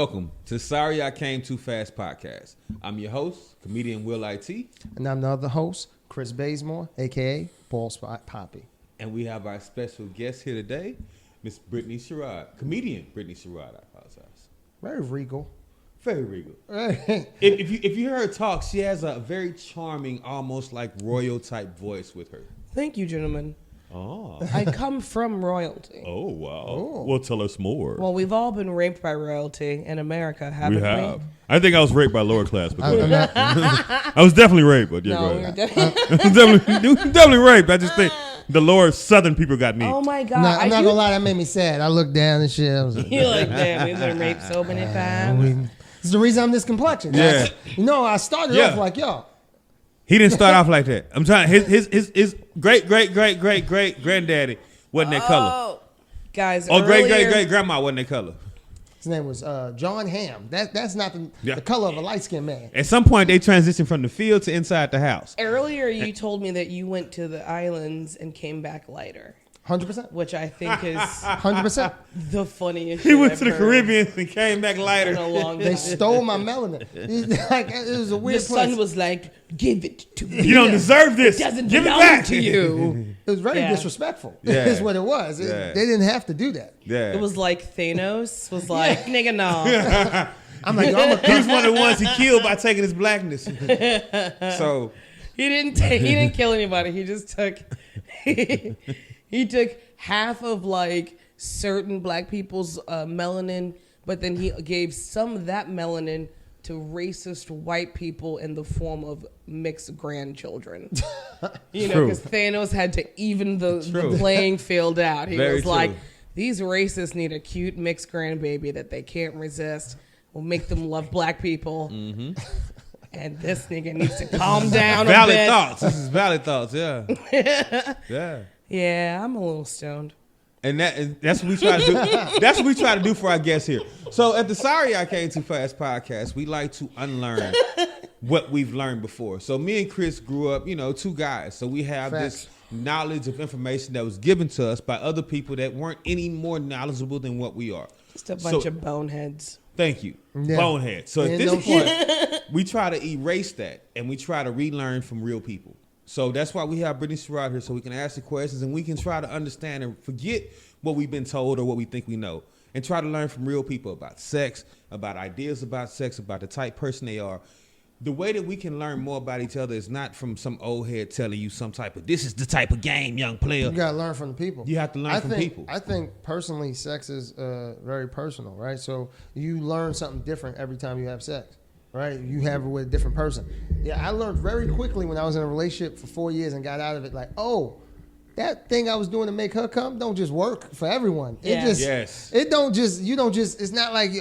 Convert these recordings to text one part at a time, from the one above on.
Welcome to Sorry I Came Too Fast podcast. I'm your host, comedian Will IT. And I'm the other host, Chris Bazemore, a.k.a. Ball Spot Poppy. And we have our special guest here today, Miss Brittney Sherrod. Comedian Brittney Sherrod, I apologize. Very regal. Very regal. if you hear her talk, she has a very charming, almost like royal type voice with her. Thank you, gentlemen. Oh. I come from royalty. Oh, wow. Oh. Well, tell us more. Well, we've all been raped by royalty in America, haven't we? We have. I think I was raped by lower class. But I was definitely raped. But yeah, No, go we were ahead. definitely raped. I just think the lower southern people got me. Oh my God! No, I'm not gonna lie, that made me sad. I looked down and shit. I was like, You're like, damn, we've been raped so many times. it's the reason I'm this complexion. Yeah. I started off like, yo. He didn't start off like that. I'm trying. His great granddaddy wasn't that color. Guys, Or great earlier- grandma wasn't that color. His name was John Hamm. That's not the color of a light-skinned man. At some point, they transitioned from the field to inside the house. Earlier, you told me that you went to the islands and came back lighter, 100%. which I think is 100%. the funniest. He shit went I've to the heard Caribbean and came back in a lighter. long They time. stole my melanin. It was a The weird sun place. was like, "Give it to me. You don't deserve this. It doesn't Give it belong back to you." It was very Yeah. disrespectful. Yeah. Is what it was. Yeah. They didn't have to do that. Yeah. It was like Thanos was like, "Nigga, no." I'm like, yo, I'm He was one of the ones he killed by taking his blackness. So He didn't kill anybody. He just took he took half of like certain black people's melanin, but then he gave some of that melanin to racist white people in the form of mixed grandchildren. You know, True. because Thanos had to even the True. playing field out. He Very was like, true. these racists need a cute mixed grandbaby that they can't resist. Will make them love black people. Mm-hmm. And this nigga needs to calm down a valid bit. thoughts. This is valid thoughts. Yeah. Yeah. Yeah, I'm a little stoned. And that's what we try to do. That's what we try to do for our guests here. So at the Sorry I Came Too Fast podcast, we like to unlearn what we've learned before. So me and Chris grew up, two guys. So we have this knowledge of information that was given to us by other people that weren't any more knowledgeable than what we are. Just a bunch of boneheads. Thank you. Yeah. Bonehead. So at Yeah, this no point, we try to erase that and we try to relearn from real people. So that's why we have Brittney Sherrod here, so we can ask the questions and we can try to understand and forget what we've been told or what we think we know and try to learn from real people about sex, about ideas about sex, about the type person they are. The way that we can learn more about each other is not from some old head telling you some type of, this is the type of game, young player. You gotta learn from the people. You have to learn from people. I think personally, sex is very personal, right? So you learn something different every time you have sex, right? You have it with a different person. Yeah, I learned very quickly when I was in a relationship for 4 years and got out of it, like, oh, that thing I was doing to make her come don't just work for everyone. Yeah. It don't just, it's not like,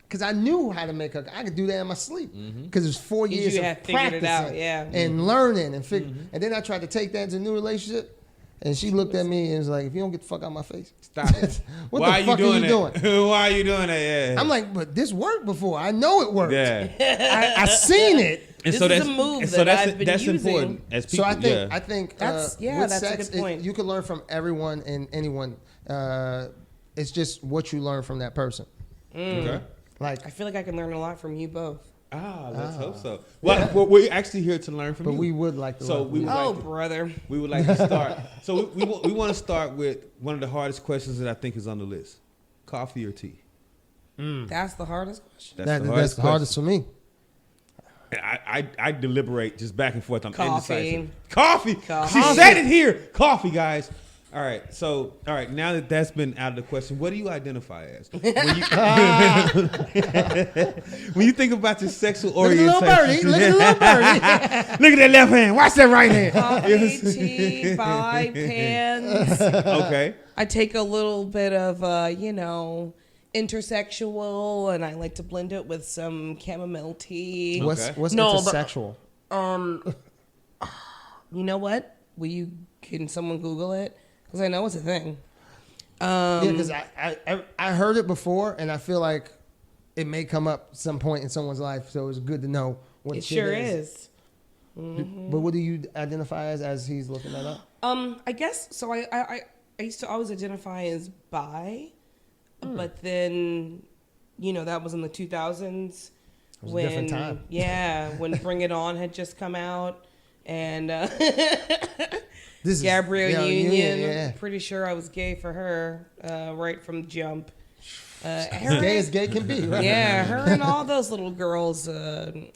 because I knew how to make her. I could do that in my sleep because it was 4 years you of had figured it practicing out, and learning and and then I tried to take that into a new relationship, and she looked at me and was like, "If you don't get the fuck out of my face, Stop it. what Why the fuck are you doing?" Why are you doing that? Yeah. I'm like, "But this worked before. I know it worked. yeah. I seen it." And This is a move that I've been that's using. important as people. So I think That's with a sex, good point. you can learn from everyone and anyone. It's just what you learn from that person. Okay. Like, I feel like I can learn a lot from you both. Let's hope so. Well, we're actually here to learn from but you. we would like to. So learn. we would Oh, like to, brother. we would like to start. So we want to start with one of the hardest questions that I think is on the list: coffee or tea? That's the hardest question. That's the hardest for me. I deliberate just back and forth. I'm Coffee. indecisive. Coffee. Coffee. She said it here. Coffee, guys. All right. So, now that that's been out of the question, what do you identify as? When you think about your sexual Look at the orientation. little birdie. Look at the little birdie. Look at that left hand. Watch that right hand. Coffee, tea, buy pans. Okay. I take a little bit of, intersexual, and I like to blend it with some chamomile tea. Okay. What's No, but- intersexual? You know what? Can someone Google it? Because I know it's a thing. Yeah, because I heard it before, and I feel like it may come up some point in someone's life, so it's good to know what It shit sure is. But what do you identify as he's looking that up? I guess so. I used to always identify as bi, but then that was in the 2000s. It was a different time. Yeah, when Bring It On had just come out. And This Gabrielle is, Union, yeah. pretty sure I was gay for her right from the jump. As gay as gay can be, right? Yeah, her and all those little girls. Who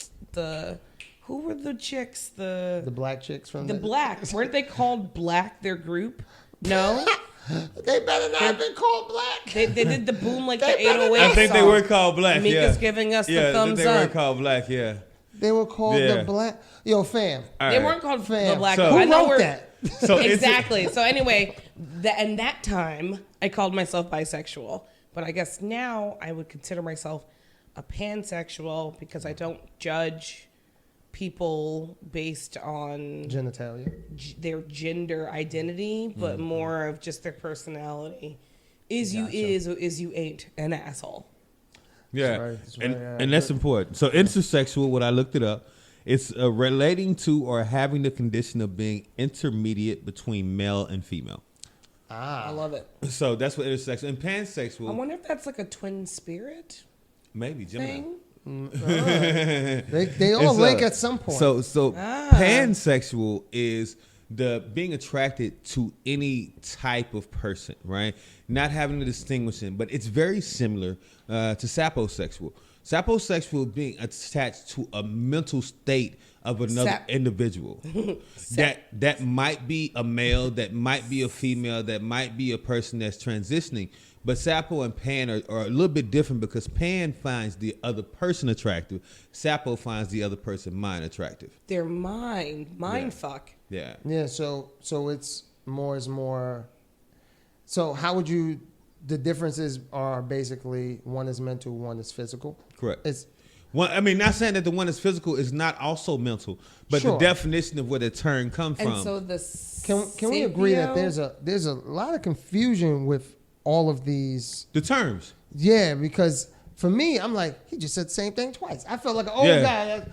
were the chicks? The black chicks from the black. Weren't they called Black? Their group? No. They better not have been called black. They did the boom like the 808. I think song. they were called Black. Mika's yeah, giving us yeah, the thumbs they up. were called Black. Yeah, They were called the black. Yo, fam. All They right. weren't called Fam. the Black. So- I Who know wrote we're- that? So Exactly. So anyway, and that time I called myself bisexual, but I guess now I would consider myself a pansexual because I don't judge people based on Genitalia. their gender identity, but more of just their personality. Is you Gotcha. is or is you ain't an asshole? Yeah, That's right, and that's important. So intersexual, what I looked it up, it's relating to or having the condition of being intermediate between male and female. I love it. So that's what intersexual and pansexual. I wonder if that's like a twin spirit Maybe Gemini. thing. They all It's, link at some point. So pansexual is the being attracted to any type of person, right? Not having to distinguish them, but it's very similar to sapiosexual. Sapiosexual being attached to a mental state of another individual. that might be a male, that might be a female, that might be a person that's transitioning. But Sapo and Pan are a little bit different because Pan finds the other person attractive. Sapo finds the other person mind attractive. They're mind fuck. Yeah. yeah, so it's more. So how would you? The differences are basically one is mental, one is physical. Correct. It's One, I mean, not saying that the one is physical is not also mental, but Sure. the definition of where the term comes And from. so the can we agree that sapio- there's a lot of confusion with all of these? the terms. Yeah, because for me, I'm like, he just said the same thing twice. I felt like an old Yeah. guy.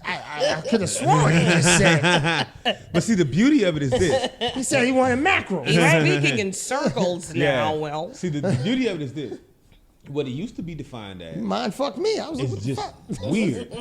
I could have sworn he just said. But see, the beauty of it is this. He said he wanted mackerel. He's speaking in circles now. Well, See, the beauty of it is this. What it used to be defined as Mind fuck me. I was like, what is the just fuck? weird.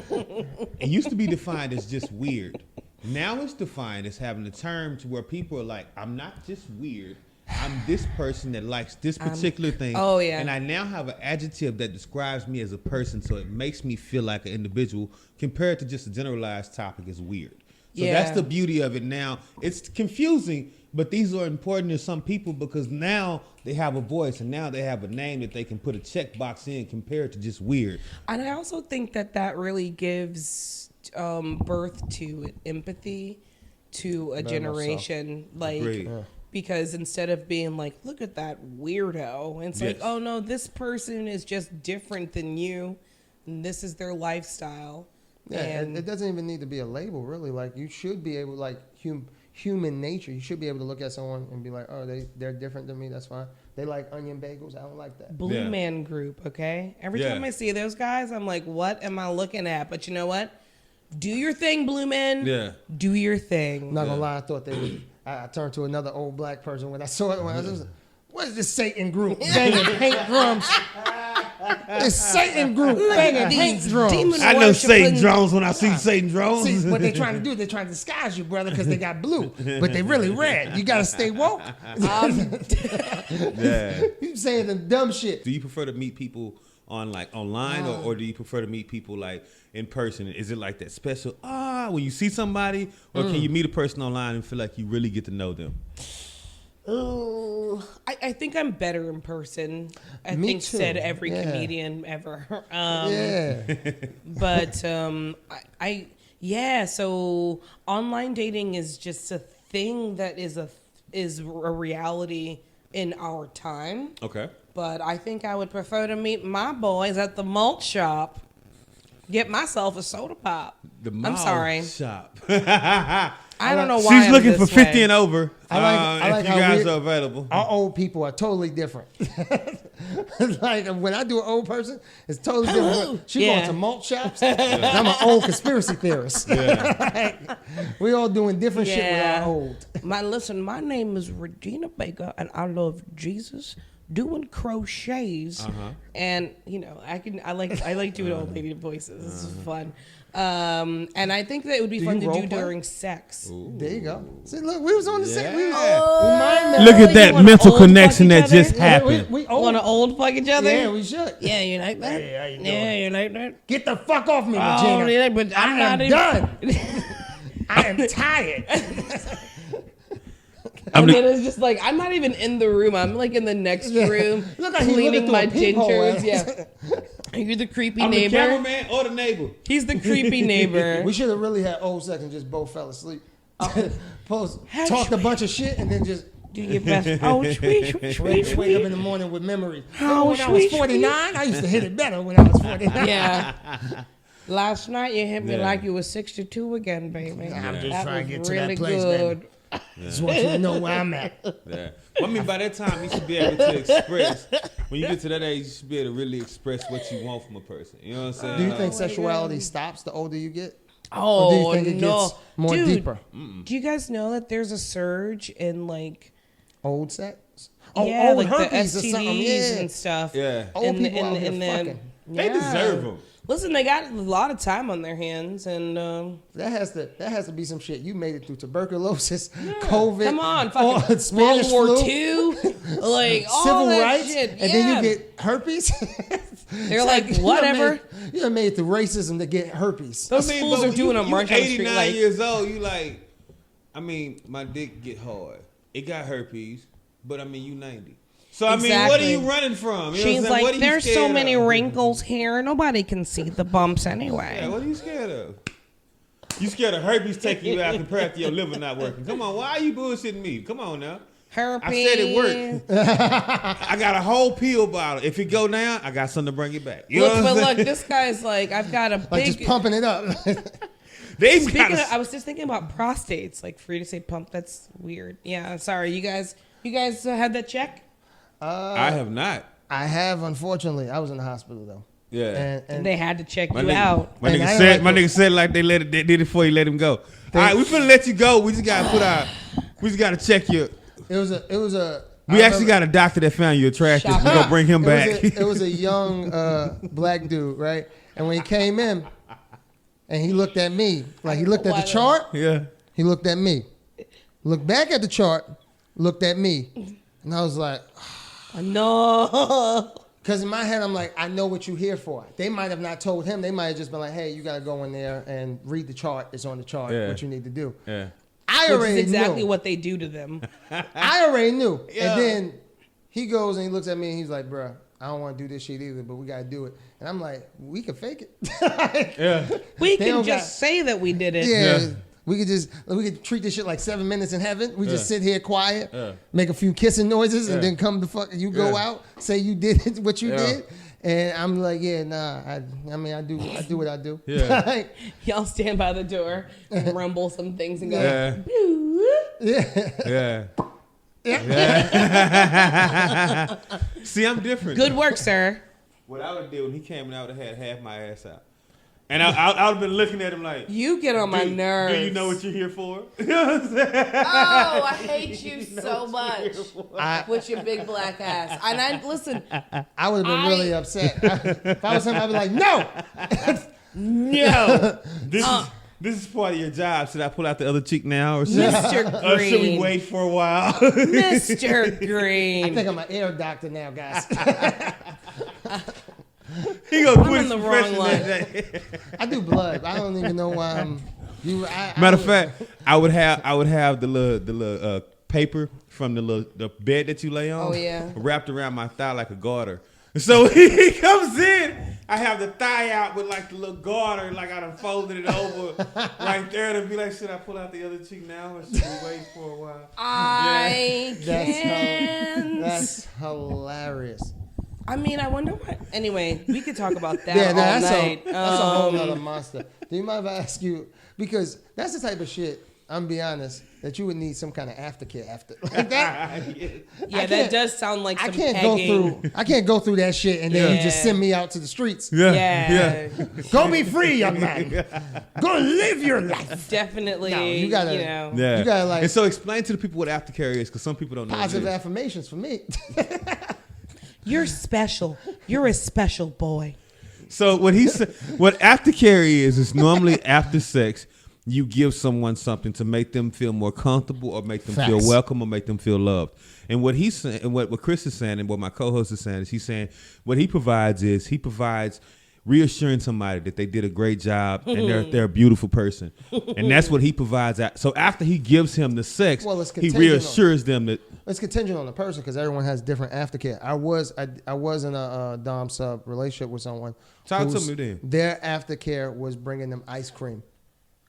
It used to be defined as just weird. Now it's defined as having a term to where people are like, I'm not just weird. I'm this person that likes this particular thing. oh, yeah. And I now have an adjective that describes me as a person, so it makes me feel like an individual compared to just a generalized topic is weird. So that's Yeah. the beauty of it now. It's confusing, but these are important to some people because now they have a voice and now they have a name that they can put a checkbox in compared to just weird. and I also think that really gives birth to empathy to a Very much so. generation. Like, Agreed. because instead of being like, look at that weirdo, it's like, Yes. oh no, this person is just different than you, and this is their lifestyle. Yeah, and it doesn't even need to be a label, really. Like, you should be able, like, human nature, you should be able to look at someone and be like, oh, they're different than me, that's fine. They like onion bagels, I don't like that. Blue Yeah. Man Group, okay? Every Yeah. time I see those guys, I'm like, what am I looking at? But you know what? Do your thing, Blue Man. Yeah. Do your I'm thing. not gonna lie, I thought they would. I turned to another old black person when I saw it. When I was, what is this Satan group banging paint drums? This Satan group banging paint These drums. demon I know Satan worshiping- drones when I see Satan drones. See, what they trying to do, they're trying to disguise you, brother, because they got blue, but they really red. You gotta stay woke. Yeah. You saying the dumb shit. Do you prefer to meet people on like online or do you prefer to meet people like in person? Is it like that special when you see somebody, or can you meet a person online and feel like you really get to know them? Oh, I think I'm better in person. I Me think too. said every Yeah. comedian ever. Yeah. But so online dating is just a thing that is a reality in our time. Okay. But I think I would prefer to meet my boys at the malt shop. Get myself a soda pop. The I'm mall sorry. shop. I don't know why. She's I'm looking this for 50 way. and over. I like if you how guys we- are available. Our old people are totally different. Like, when I do an old person, it's totally different. She Yeah. going to malt shops. I'm an old conspiracy theorist. We all doing different shit with Yeah. our old. My name is Regina Baker, and I love Jesus, doing crochets, and I like doing old lady voices. This is fun. And I think that it would be fun to do during sex. Ooh. There you go. See, look, we was on the same. Look at that mental connection that just happened. We want to old fuck each other? Yeah, we should. Yeah, you like that? Hey, how you doing? Yeah, you like that? Get the fuck off me, Regina. Yeah, but I'm not done. I am tired. And then it's just like, I'm not even in the room. I'm like in the next room cleaning my dentures. Yeah. You're the creepy neighbor. I'm the cameraman or the neighbor. He's the creepy neighbor. We should have really had old sex and just both fell asleep. Talked a bunch of shit and then just do your best. Oh, sweet. Wake up in the morning with memories. Oh, when I was 49, I used to hit it better when I was 49. Yeah. Last night you hit me like you were 62 again, baby. I'm just that trying to get to really that place, good. baby. Just want you to know where I'm at. Yeah. Well, I mean, by that time, you should be able to express. When you get to that age, you should be able to really express what you want from a person. You know what I'm saying? Do you think sexuality stops the older you get? Oh, or do you think it no. gets more deeper? Do you guys know that there's a surge in like old sex? Yeah, old like the herpes or something. STDs and stuff. Yeah. Old people out here fucking. They deserve them. Listen, they got a lot of time on their hands, and that has to be some shit. You made it through tuberculosis, COVID, come on, fucking Spanish World War flu, II, like all civil that rights, shit. and then you get herpes. They're like whatever. You done made it through racism to get herpes. Those fools are doing a march on the street. 89 years old. You like, I mean, my dick get hard. It got herpes, but I mean, you 90. So, I mean, what are you running from? You She's like, there's so many wrinkles here. Nobody can see the bumps anyway. Yeah, what are you scared of? You scared of herpes taking you out compared to your liver not working. Come on, why are you bullshitting me? Come on now. Herpes. I said it worked. I got a whole pill bottle. If it go down, I got something to bring it back. You know what I'm saying? Look, this guy's like, I've got a big... Like just pumping it up. I was just thinking about prostates. Like, for you to say pump, that's weird. Yeah, sorry. You guys had that check? I have not. I have, unfortunately. I was in the hospital though. Yeah, and they had to check you out. My nigga said like they did it before you let him go. All right, we finna let you go. We just gotta check you. It was a. We actually got a doctor that found you attractive. We're gonna bring him back. It was a young black dude, right? And when he came in, and he looked at me, like he looked at the chart. Yeah. He looked at me, looked back at the chart, looked at me, and I was like. No. Because in my head, I'm like, I know what you're here for. They might have not told him. They might have just been like, hey, you got to go in there and read the chart. It's on the chart, what you need to do. Yeah. I already knew. Exactly what they do to them. I already knew. Yeah. And then he goes and he looks at me and he's like, bruh, I don't want to do this shit either, but we got to do it. And I'm like, we can fake it. Yeah. We can just say that we did it. Yeah. We could treat this shit like 7 minutes in heaven. We just sit here quiet, make a few kissing noises, and then come the fuck. You go out, say you did what you did, and I'm like, I do what I do. Yeah. Y'all stand by the door and rumble some things and go, yeah. See, I'm different. Good work, sir. What I would do when he came and I would have had half my ass out. And I would have been looking at him like, you get on my nerves. Do you know what you're here for? You know what I'm saying? Oh, I hate you so much with your big black ass. And listen. I would have been really upset. If I was him, I'd be like, no. No. This is part of your job. Should I pull out the other cheek now? Or Mr. Green. Or should we wait for a while? Mr. Green. I think I'm an ear doctor now, guys. He gonna I'm quit in the wrong line. I do blood. I don't even know why I'm. Matter of fact, I would have the little paper from the bed that you lay on. Oh yeah. Wrapped around my thigh like a garter. So he comes in. I have the thigh out with like the little garter, like I done folded it over right there to be like, should I pull out the other cheek now or should we wait for a while? I can't. That's hilarious. I mean, I wonder what. Anyway, we could talk about that all night. That's a whole other monster. Do you mind if I ask you? Because that's the type of shit, I'm gonna be honest, that you would need some kind of aftercare after. Like that. Yeah, that does sound like some I can't go through that shit and then you just send me out to the streets. Yeah. Go be free, young man. Go live your life. Definitely. No, you gotta, you gotta like. And so explain to the people what aftercare is, because some people don't know. Positive affirmations for me. You're special. You're a special boy. So what he said, what aftercare is normally after sex, you give someone something to make them feel more comfortable or make them feel welcome or make them feel loved. And what he's saying, and what Chris is saying, and what my co-host is saying, is he's saying what he provides reassuring somebody that they did a great job and they're a beautiful person. And that's what he provides. So after he gives him the sex, he reassures them that it's contingent on the person because everyone has different aftercare. I was in a dom sub relationship with someone. Talk to me then. Their aftercare was bringing them ice cream.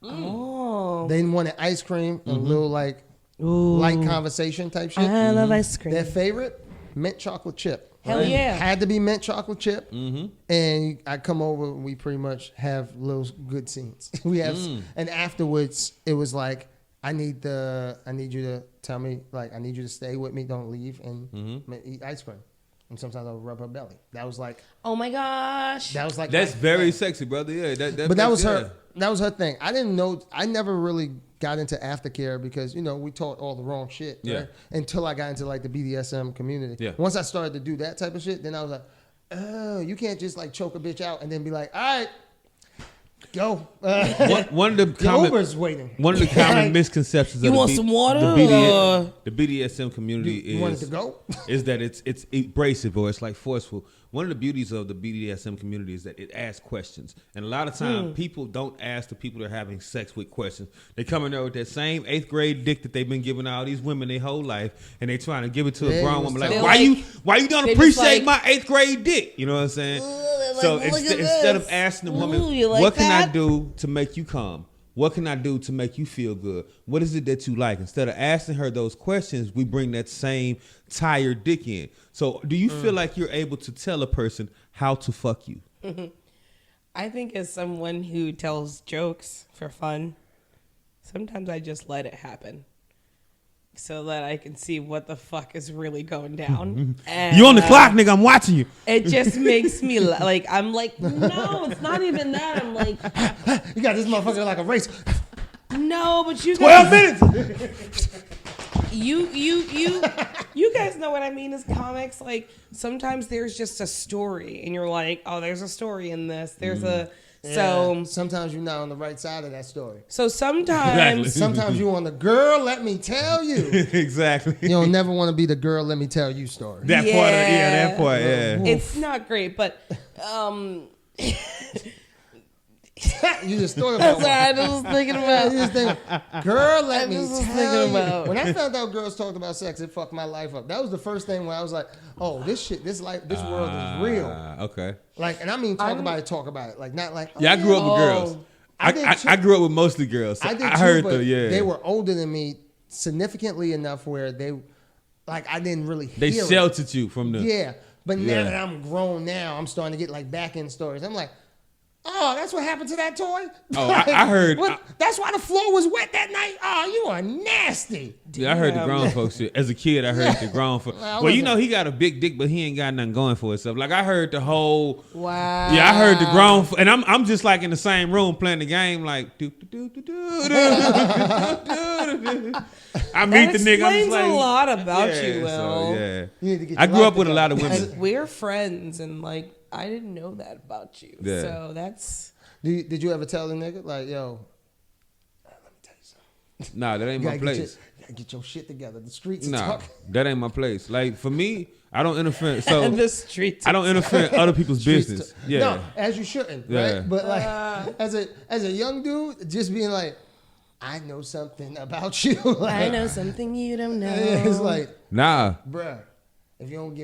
Oh, They wanted ice cream and a little like light conversation type shit. I love ice cream. Their favorite, mint chocolate chip. Hell yeah. Had to be mint chocolate chip. And I come over and we pretty much have little good scenes. We have, and afterwards it was like, I need you to tell me, like, I need you to stay with me, don't leave, and eat ice cream. And sometimes I'll rub her belly. That was like, oh my gosh. That was like, that's very sexy, brother. Yeah, but that was her. That was her thing. I didn't know. I never really got into aftercare because we taught all the wrong shit. Right? Until I got into like the BDSM community. Yeah. Once I started to do that type of shit, then I was like, oh, you can't just like choke a bitch out and then be like, all right, go. One of the Uber's waiting. One of the common misconceptions you of want some water? The BDSM community you want it to go? is that it's abrasive or it's like forceful. One of the beauties of the BDSM community is that it asks questions. And a lot of times people don't ask the people they're having sex with questions. They come in there with that same 8th grade dick that they've been giving all these women their whole life, and they trying to give it to a grown woman. Like, why you don't appreciate my 8th grade dick? You know what I'm saying? So instead of asking the woman, what can I do to make you come? What can I do to make you feel good? What is it that you like? Instead of asking her those questions, we bring that same tired dick in. So do you feel like you're able to tell a person how to fuck you? I think as someone who tells jokes for fun, sometimes I just let it happen so that I can see what the fuck is really going down. And, you on the clock, nigga. I'm watching you. It just makes me like, I'm like, no, it's not even that. I'm like, you got this motherfucker like a race. No, but you 12 guys, minutes. You guys know what I mean as comics. Like sometimes there's just a story, and you're like, oh, there's a story in this. There's a so sometimes you're not on the right side of that story. So sometimes you on the girl, let me tell you. Exactly. You don't never want to be the girl, let me tell you story. That part. It's not great, but you just thought about it. I was thinking about. Girl, let me tell you. When I found out girls talked about sex, it fucked my life up. That was the first thing where I was like, oh, this world is real. Okay. Like, and I mean, talk about it. Like, not like. Oh, I grew up with girls. I grew up with mostly girls. So I heard they were older than me significantly enough where they, like, I didn't really hear They sheltered you from them. Yeah. But now that I'm grown now, I'm starting to get like back end stories. I'm like, oh, that's what happened to that toy? Oh, I heard. That's why the floor was wet that night? Oh, you are nasty. Yeah, I heard the grown folks shit. As a kid, I heard the grown folks. Well, he got a big dick, but he ain't got nothing going for himself. Like, I heard the whole. Wow. Yeah, I heard the grown. And I'm just like in the same room playing the game, like. I meet the nigga. I'm just like. A lot about you, Will. So, yeah. I grew up with a lot of women. We're friends, and like. I didn't know that about you. Yeah. So that's. Did you ever tell the nigga, like, yo, let me tell you something? Nah, that ain't my place. You gotta get your shit together. The streets are talking. That ain't my place. Like, for me, I don't interfere. So the streets. I don't interfere in other people's business. Yeah. No, as you shouldn't, right? But like, as a young dude, just being like, I know something about you. Like, I know something you don't know. It's like, nah, bruh, if you don't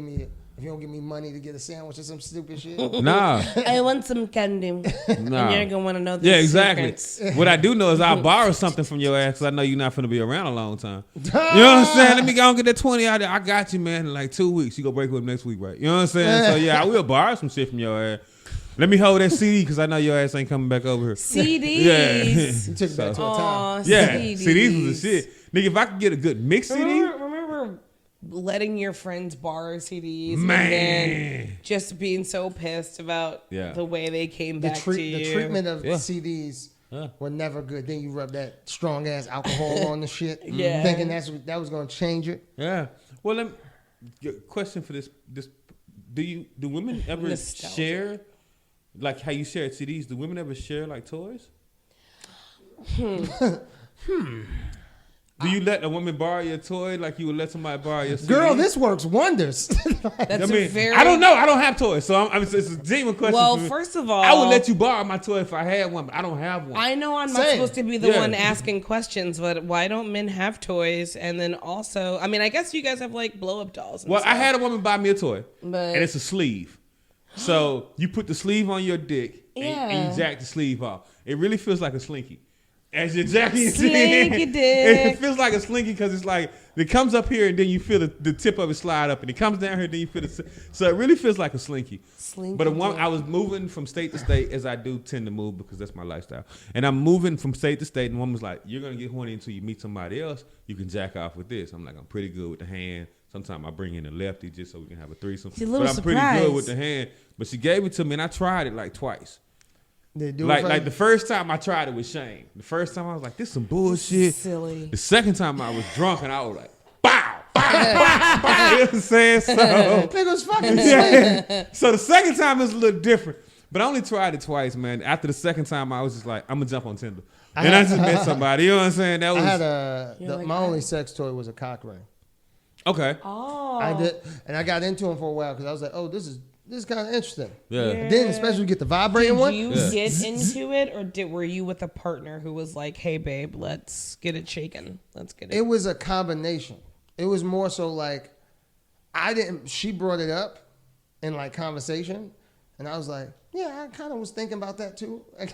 give me money to get a sandwich or some stupid shit. Nah. I want some candy. Nah. And you're going to want to know the exactly. secrets. What I do know is I'll borrow something from your ass because I know you're not going to be around a long time. You know what I'm saying? Let me go and get that 20 out there. I got you, man. In like 2 weeks. You go break with him next week, right? You know what I'm saying? So, yeah, I will borrow some shit from your ass. Let me hold that CD because I know your ass ain't coming back over here. CDs. Yeah. You took it back to a time. Yeah. CDs was the shit. Nigga, if I could get a good mix CD. Remember letting your friends borrow CDs and then just being so pissed about the way they came back to you. The treatment of CDs were never good. Then you rub that strong ass alcohol on the shit, thinking that was going to change it. Yeah. Well, question for this Do women ever Nostalgia. share, like how you share CDs? Do women ever share like toys? Do you let a woman borrow your toy like you would let somebody borrow your CD? Girl, this works wonders. That's a very. I don't know. I don't have toys, so it's a genuine question. Well, for me. first of all, I would let you borrow my toy if I had one, but I don't have one. I know I'm not Same. supposed to be the Yeah. one asking questions, but why don't men have toys? And then also, I mean, I guess you guys have like blow up dolls. And Well, stuff. I had a woman buy me a toy, But- and it's a sleeve. So you put the sleeve on your dick, and Yeah. you jack the sleeve off. It really feels like a slinky. As you're jacking it, Slinky it dick. feels like a slinky because it's like it comes up here and then you feel the tip of it slide up, and it comes down here and then you feel it. So it really feels like a slinky. Slinky But dick. I was moving from state to state, as I do tend to move because that's my lifestyle. And I'm moving from state to state, and one was like, "You're gonna get horny until you meet somebody else. You can jack off with this." I'm like, "I'm pretty good with the hand." Sometimes I bring in a lefty just so we can have a threesome. She's a little But I'm pretty surprised. good with the hand. But she gave it to me, and I tried it like twice. They do Like the first time I tried it with Shane. The first time I was like, "This some bullshit." Silly. The second time I was drunk and I was like, "Bow, bow, bow, bow." You know what I'm saying? So, Niggas fucking swinging. so the second time is a little different. But I only tried it twice, man. After the second time, I was just like, "I'm gonna jump on Tinder," and I just met somebody. You know what I'm saying? That was I had You're like, my only sex toy was a cock ring. okay. Oh, I did, and I got into him for a while because I was like, "Oh, this is kind of interesting." Yeah. Then, especially when you get the vibrating one. Did you Yeah. get into it, or were you with a partner who was like, "Hey, babe, let's get it shaken. Let's get it." It was a combination. It was more so like she brought it up in like conversation, and I was like, yeah, I kind of was thinking about that too. I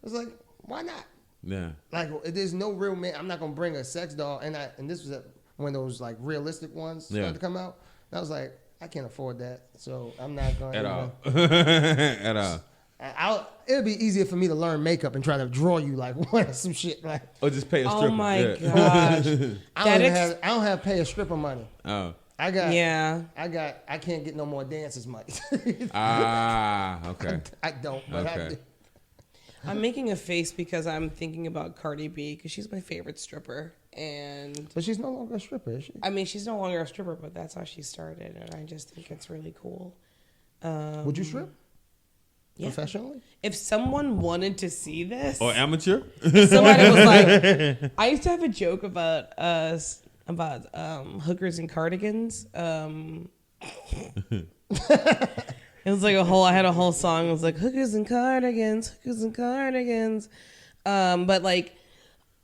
was like, why not? Yeah. Like, there's no real man. I'm not gonna bring a sex doll, and this was when those like realistic ones started to come out. And I was like, I can't afford that, so I'm not going At all. At all. It'd be easier for me to learn makeup and try to draw you like some shit. Like, Or just pay a stripper. Oh my Yeah. gosh! I don't have pay a stripper money. Oh. I can't get no more dancers money. Okay. I don't. But Okay. I'm making a face because I'm thinking about Cardi B because she's my favorite stripper, and But she's no longer a stripper, is she? I mean she's no longer a stripper, but that's how she started, and I just think it's really cool. Would you strip? Yeah. Professionally? If someone wanted to see this, Or amateur? if somebody was like, I used to have a joke about hookers and cardigans. It was like I had a whole song. It was like hookers and cardigans. But like,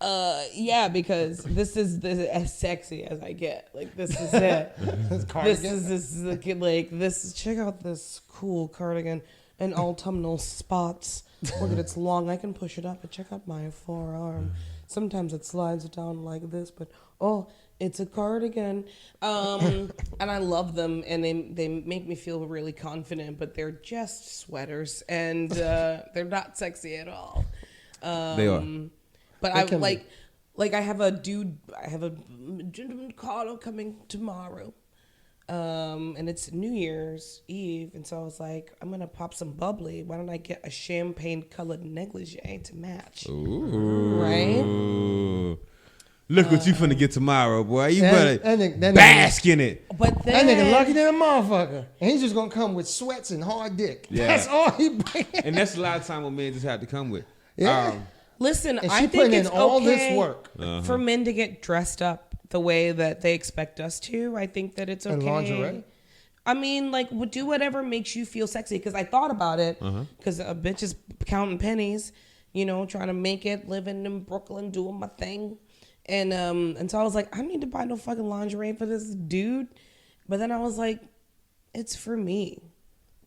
yeah, because this is as sexy as I get. Like this is it. This is like this. Check out this cool cardigan and autumnal spots. Look at it's long. I can push it up and check out my forearm. Sometimes it slides down like this, but it's a cardigan. And I love them, and they make me feel really confident, but they're just sweaters, and they're not sexy at all. They are. But I like I have a gentleman caller coming tomorrow. And it's New Year's Eve, and so I was like, I'm gonna pop some bubbly. Why don't I get a champagne colored negligee to match? Ooh. Right? Look what you finna get tomorrow, boy. You That better nigga- bask in it. But That then nigga lucky than a motherfucker. And he's just gonna come with sweats and hard dick. Yeah. That's all he bring. And that's a lot of time what men just have to come with. Yeah. listen, And I she think putting in it's all this okay work. for men to get dressed up the way that they expect us to. I think that it's okay. And lingerie? I mean, like, do whatever makes you feel sexy. Because I thought about it. Because a bitch is counting pennies, trying to make it, living in Brooklyn, doing my thing. And so I was like, I don't need to buy no fucking lingerie for this dude. But then I was like, it's for me.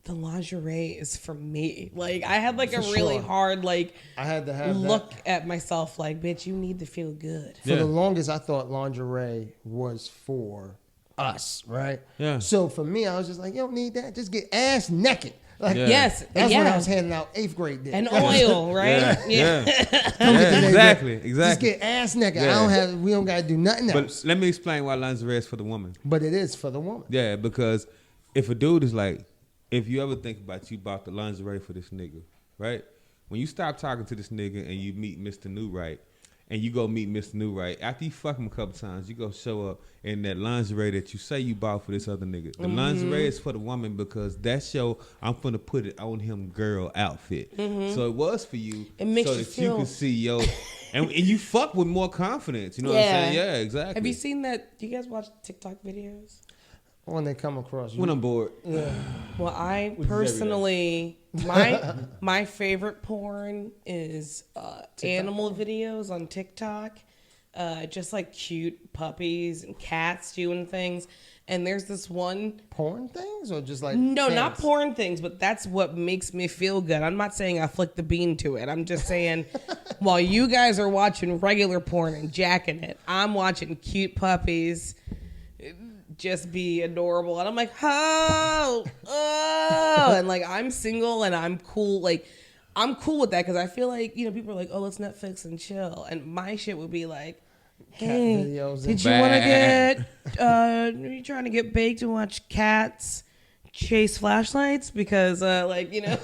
The lingerie is for me. Like, I had like For a really sure. hard like I had to have look that. at myself like, bitch, you need to feel good. For the longest, I thought lingerie was for us, right? Yeah. So for me, I was just like, you don't need that. Just get ass naked. Like, Yeah. Yes, That's yeah. when I was handing out 8th grade dick. And oil, right? Yeah. Just Exactly. get ass naked. Yeah. We don't gotta do nothing else. But let me explain why lingerie is for the woman. But it is for the woman. Yeah, because if a dude is like, if you ever think about you bought the lingerie for this nigga, right? When you stop talking to this nigga and you meet Mr. New Right, and you go meet Mr. New, right? After you fuck him a couple times, you go show up in that lingerie that you say you bought for this other nigga. The lingerie is for the woman because that's your I'm finna put it on him girl outfit. So it was for you, It makes so you that feel... you can see yo, and you fuck with more confidence. You know what I'm saying? Yeah, exactly. Have you seen that? Do you guys watch TikTok videos? When they come across you. When I'm bored. Yeah. Well, I Which is personally, my favorite porn is animal videos on TikTok. Just like cute puppies and cats doing things. And there's this one... Porn things or just like... No, cats? not porn things, but that's what makes me feel good. I'm not saying I flick the bean to it. I'm just saying while you guys are watching regular porn and jacking it, I'm watching cute puppies just be adorable. And I'm like, oh, and like I'm single and I'm cool. Like I'm cool with that because I feel like, you know, people are like, oh, let's Netflix and chill. And my shit would be like, hey, did you want to get, are you trying to get baked and watch cats chase flashlights? Because like, you know.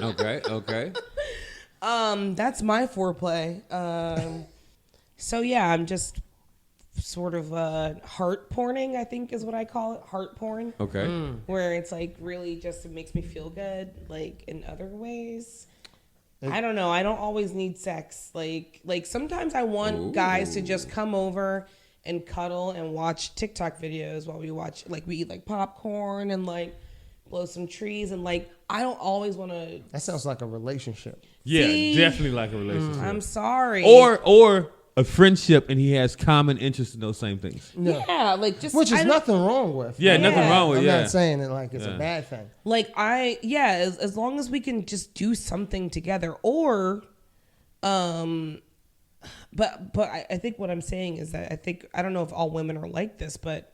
Okay. That's my foreplay. So yeah, I'm just sort of heart porning, I think is what I call it. Heart porn. Okay. Where it's like really just, it makes me feel good, like in other ways. I don't know. I don't always need sex. Like sometimes I want guys to just come over and cuddle and watch TikTok videos while we watch, like we eat like popcorn and like blow some trees and like I don't always want to. That sounds like a relationship. Yeah, See? definitely like a relationship. I'm sorry. Or a friendship and he has common interest in those same things. Yeah, like just which is nothing wrong with. Yeah, nothing wrong with. I'm Yeah, not saying it like it's a bad thing. like as long as we can just do something together, or but I think what I'm saying is that I don't know if all women are like this, but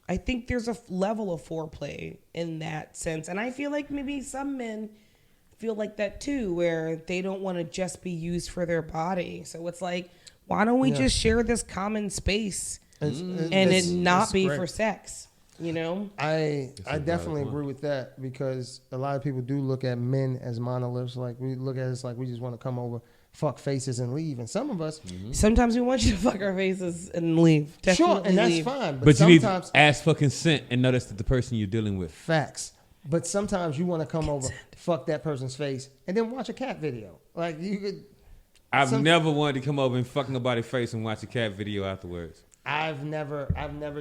I think there's a level of foreplay in that sense, and I feel like maybe some men feel like that too, where they don't want to just be used for their body. So it's like, why don't we just share this common space and it not be great. for sex? You know, I definitely agree with that because a lot of people do look at men as monoliths. Like we look at it like we just want to come over, fuck faces and leave. And some of us, sometimes we want you to fuck our faces and leave. Definitely sure, and that's leave. fine. but you need sometimes to ask for consent and notice that the person you're dealing with. facts. But sometimes you want to come over, fuck that person's face, and then watch a cat video. Like you could. I've never wanted to come over and fuck nobody's face and watch a cat video afterwards. I've never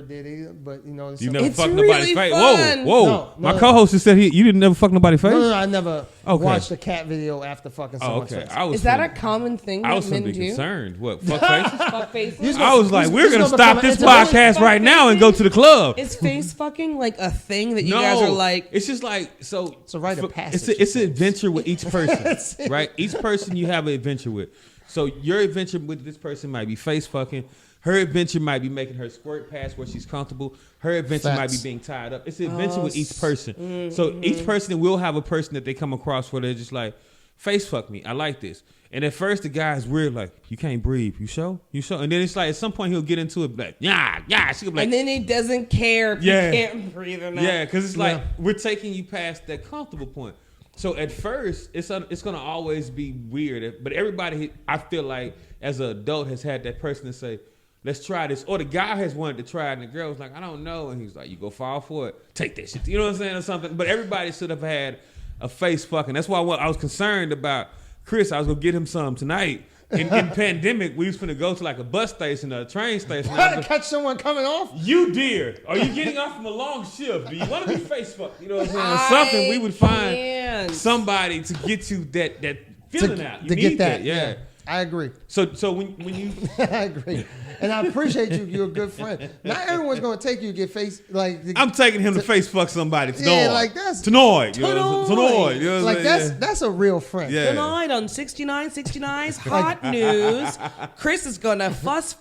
did either, but you know, You never It's fucked really nobody's face. fun. Whoa. No, My co-host just said you didn't never fuck nobody's face. No, I never Okay. watched a cat video after fucking Oh, someone's okay. face. Is that a common thing I that was men gonna be do? concerned. What? Fuck faces? Fuck faces? I was like, we're This gonna gonna stop become this an podcast fuck right now and go to the club. Is face fucking like a thing that you No, guys are like? it's just like so. It's a rite of passage. It's an adventure with each person, right? Each person you have an adventure with. So your adventure with this person might be face fucking. Her adventure might be making her squirt past where she's comfortable. Her adventure might be being tied up. It's an adventure with each person. So each person will have a person that they come across where they're just like, face fuck me. I like this. And at first the guy's weird, like, you can't breathe. You sure? You sure? And then it's like at some point he'll get into it, like, yeah. She'll be like, And then he doesn't care if Yeah. you can't breathe or not. yeah, because it's like we're taking you past that comfortable point. So at first, it's gonna always be weird. But everybody, I feel like, as an adult, has had that person to say, let's try this. Or the guy has wanted to try it, and the girl was like, I don't know. And he's like, you go fall for it. Take that shit. You know what I'm saying? Or something. But everybody should have had a face fucking. That's why I was concerned about Chris. I was going to get him some tonight. In pandemic, we was finna go to like a bus station or a train station. Try to catch someone coming off. You dear, are you getting off from a long shift? Do you want to be face fucked? You know what I'm saying? Or something. We would find can't. somebody to get you that feeling out. You to need get that. Yeah. I agree. So when you I agree. And I appreciate you. You're a good friend. Not everyone's going to take you to get face like. I'm taking him to face fuck somebody tonight. Yeah, like that's tonight. You know, tonight. You know what like I'm that's saying? that's a real friend. Yeah. Tonight on 69's Hot News, Chris is gonna Fuss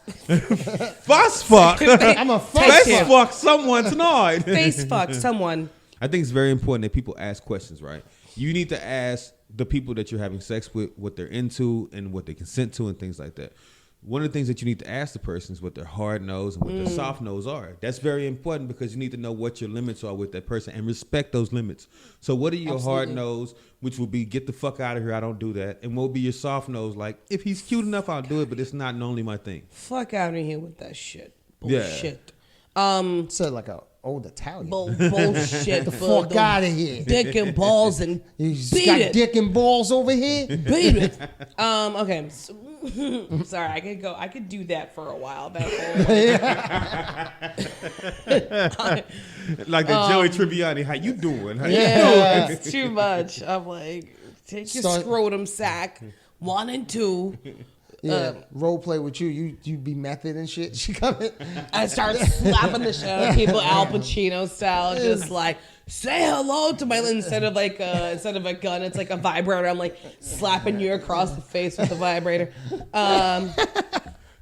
fuck. I'm a Face Face fuck someone tonight. face fuck someone. I think it's very important that people ask questions, right? You need to ask the people that you're having sex with what they're into and what they consent to and things like that. one of the things that you need to ask the person is what their hard nose and what their soft nose are. That's very important because you need to know what your limits are with that person and respect those limits. So what are your hard nose, which will be get the fuck out of here, I don't do that. And what will be your soft nose, like if he's cute enough, I'll do it, but it's not only my thing. Fuck out of here with that shit. Bullshit. Said like a old Italian. Bullshit. The fuck out of here. Dick and balls and You beat got it. dick and balls over here. Beat it. Okay. So, sorry, I could do that for a while. That whole, Like the Joey Tribbiani, how you doing? How yeah, you it's too much. I'm like, take your scrotum sack, 1 and 2. Yeah, role play with you. You be method and shit. She come in. I start slapping the shit out of people, Al Pacino style, just like say hello to my instead of a gun, it's like a vibrator. I'm like slapping you across the face with the vibrator.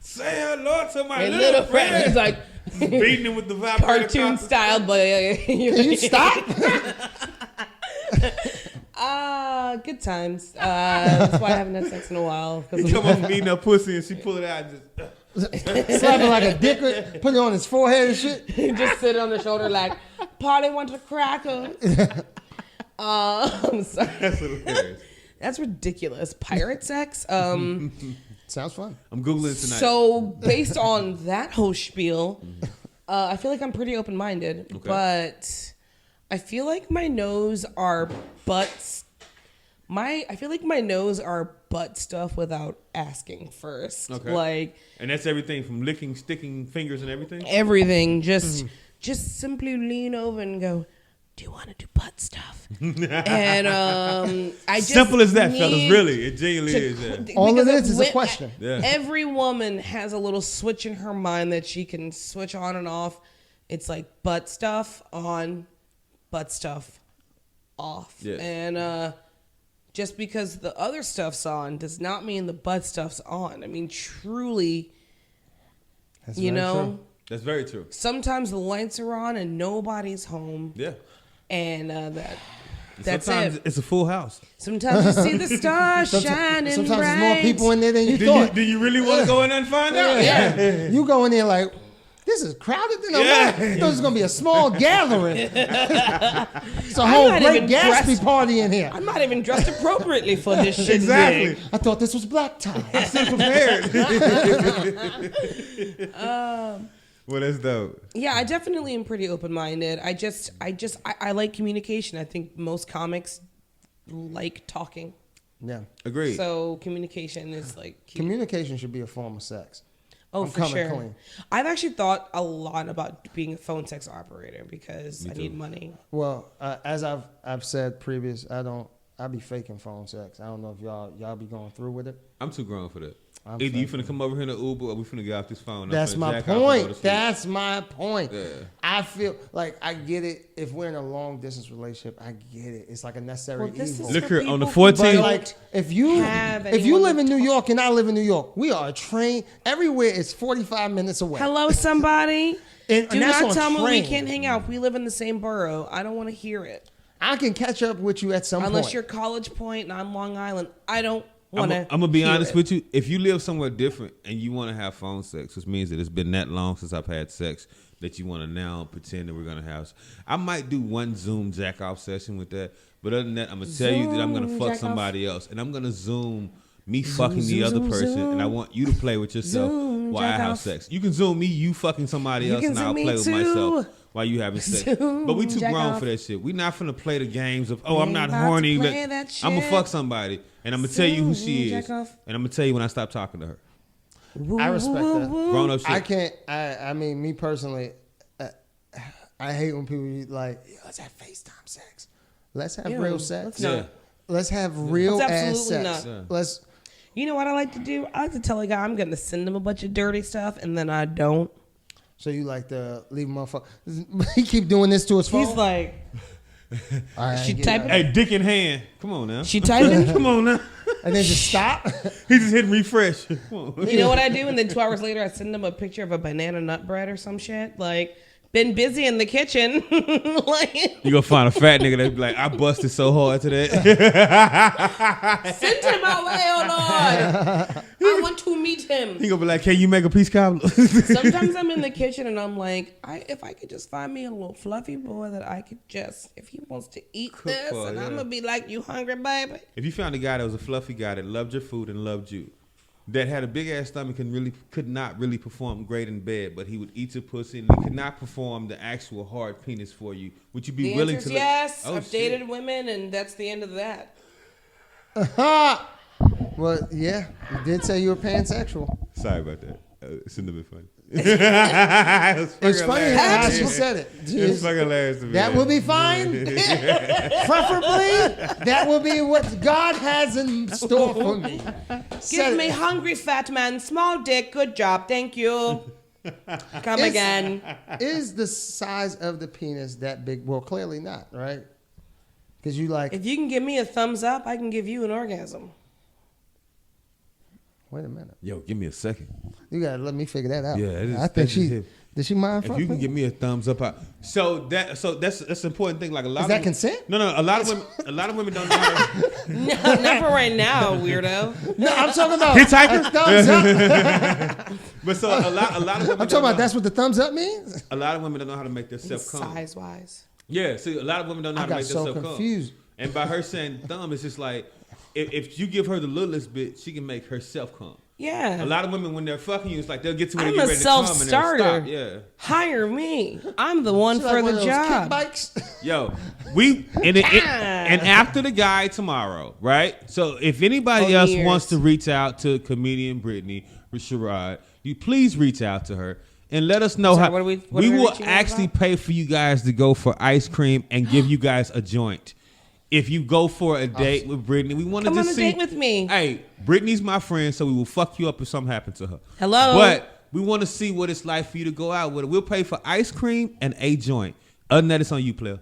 Say hello to my Little friend. He's like beating him with the vibrator. cartoon style, but Can you stop? good times. That's why I haven't had sex in a while. He come up beating her pussy and she pull it out and just. Slapping like a dick, put it on his forehead and shit. Just sit on the shoulder like, Polly wants a cracker. I'm sorry. That's hilarious. That's ridiculous. Pirate sex? Sounds fun. I'm Googling tonight. So, based on that whole spiel, I feel like I'm pretty open-minded, but I feel like my nose are butts. I feel like my nose are butt stuff without asking first. Okay. Like, and that's everything from licking, sticking fingers and everything? everything. Just simply lean over and go, do you want to do butt stuff? And I just Simple as that, need fellas. Really, it genuinely is. Yeah. All it because is a question. Yeah. Every woman has a little switch in her mind that she can switch on and off. It's like butt stuff on, butt stuff off. Yes. And just because the other stuff's on does not mean the butt stuff's on. I mean, truly, That's you very know, true. That's very true. sometimes the lights are on and nobody's home. Yeah. And that's Sometimes it. it's a full house. Sometimes you see the stars shining Sometimes bright. there's more people in there than you Do thought. you really want to go in there and find out? Yeah. You go in there like, this is crowded. I thought it was going to be a small gathering. It's a whole not Great even Gatsby dressed. party in here. I'm not even dressed appropriately for this shit. Exactly. Big. I thought this was black tie. Still prepared. Well, that's dope. Yeah, I definitely am pretty open-minded. I like communication. I think most comics like talking. Yeah. Agreed. So communication is like key. Communication should be a form of sex. Oh, I'm for coming sure. clean. I've actually thought a lot about being a phone sex operator because I too. need money. Well, as I've said previous, I be faking phone sex. I don't know if y'all be going through with it. I'm too grown for that. I'm Either you faking. finna come over here in the Uber or we finna get off this phone. That's I'm finna my jack off and go to point. sleep. That's my point. Yeah. I feel like I get it. If we're in a long distance relationship, I get it. It's like a necessary Well, this evil. is Look for here, on the people who 14th. But don't like, if you have live anyone in to New talk- York and I live in New York, we are a train. Everywhere is 45 minutes away. Hello, somebody. And Do that's not on tell me we train. can't hang out. We live in the same borough. I don't want to hear it. I can catch up with you at some Unless point. you're College Point and I'm Long Island. I don't I'm want to. gonna be honest with you. If you live somewhere different and you want to have phone sex, which means that it's been that long since I've had sex that you want to now pretend that we're gonna have. I might do one Zoom jack off session with that, but other than that, I'm gonna tell you that I'm gonna Zoom fuck jack somebody else, and I'm gonna Zoom me fucking the other zoom, person, zoom. and I want you to play with yourself Zoom, while I jack have off. sex. You can Zoom me, you fucking somebody You else, can and Zoom I'll me play with too. myself while you having sex. Zoom, But we too jack grown off. for that shit. We not finna play the games of I'm Ain't not about to horny. play I'm that gonna shit. fuck somebody, and I'm gonna tell you who she Zoom, is, jack off. and I'm gonna tell you when I stop talking to her. I respect that. Grown up shit. I can't. I mean, me personally, I hate when people like, "Yo, let's have FaceTime sex. Let's have Ew, real let's sex. not. Let's have real Let's ass absolutely sex. not. Yeah. Let's. You know what I like to do? I like to tell a guy I'm going to send him a bunch of dirty stuff, and then I don't. So you like to leave a motherfucker? He keep doing this to his phone. He's like, All right, I she get typing- it. Hey, dick in hand. Come on now. she typing? Come on now. And then just stop. He just hit refresh. Come on. You know what I do? And then 2 hours later, I send him a picture of a banana nut bread or some shit. Like, been busy in the kitchen. Like, You gonna find a fat nigga that be like, I busted so hard today. send him my way, oh Lord. I want to meet him. He gonna be like, can you make a peace cobbler? Sometimes I'm in the kitchen and I'm like, if I could just find me a little fluffy boy that I could just, if he wants to eat Cook this, for, and yeah. I'm gonna be like, you hungry, baby? If you found a guy that was a fluffy guy that loved your food and loved you, that had a big ass stomach and could not really perform great in bed, but he would eat your pussy and he could not perform the actual hard penis for you, would you be The willing answer's to? yes. Oh, I've shit. dated women, and that's the end of that. Well, yeah, you did say you were pansexual. Sorry about that. It shouldn't have been funny. It's funny how she said it. It's fucking hilarious to me. That will be fine. Preferably, that will be what God has in store for me. Give me hungry fat man, small dick, good job, thank you. Come again. Is the size of the penis that big? Well, clearly not, right? Because you like. If you can give me a thumbs up, I can give you an orgasm. Wait a minute. Yo, give me a second. You gotta let me figure that out. Yeah, it is- I think that's just she it. did. She mind If fuck you can me? give me a thumbs up, so that's an important thing. Like a lot Is of that women- consent? No, a lot of women don't know how to. No, not for right now, weirdo. No, I'm talking about Hitchhiker? a thumbs up. But so a lot of women. I'm don't talking about know- that's what the thumbs up means. A lot of women don't know how to make themselves come. Size wise. Yeah, see, a lot of women don't know I how to got make so themselves confused. come. And by her saying thumb, it's just like if you give her the littlest bit, she can make herself come. Yeah. A lot of women, when they're fucking you, it's like they'll get to where I'm they get a ready to come and they'll self-starter. stop. Yeah. Hire me. I'm the one She for like one the of those kick job. bikes. Yo, and after the guy tomorrow, right? So if anybody else years. wants to reach out to comedian Brittney Sherrod, you please reach out to her and let us know Sorry, how what are we will reaching out actually about? pay for you guys to go for ice cream and give you guys a joint. If you go for a date with Brittany, we want to Come just on a see. date with me. Hey, Brittany's my friend, so we will fuck you up if something happens to her. Hello? But we want to see what it's like for you to go out with her. We'll pay for ice cream and a joint. Other than that, it's on you, player.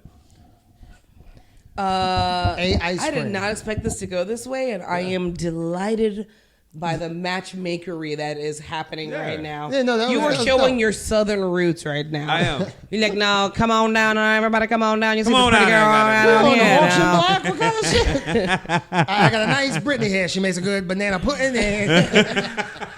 Ice I did cream. not expect this to go this way, and I am delighted by the matchmakery that is happening Yeah. right now. Yeah, no, that you was- are that was showing dope. your southern roots right now. I am. You're like, now come on down, everybody, come on down. You see Come this on pretty girl down, right We're down on the here auction now. block. What kind of shit? I got a nice Britney here. She makes a good banana pudding.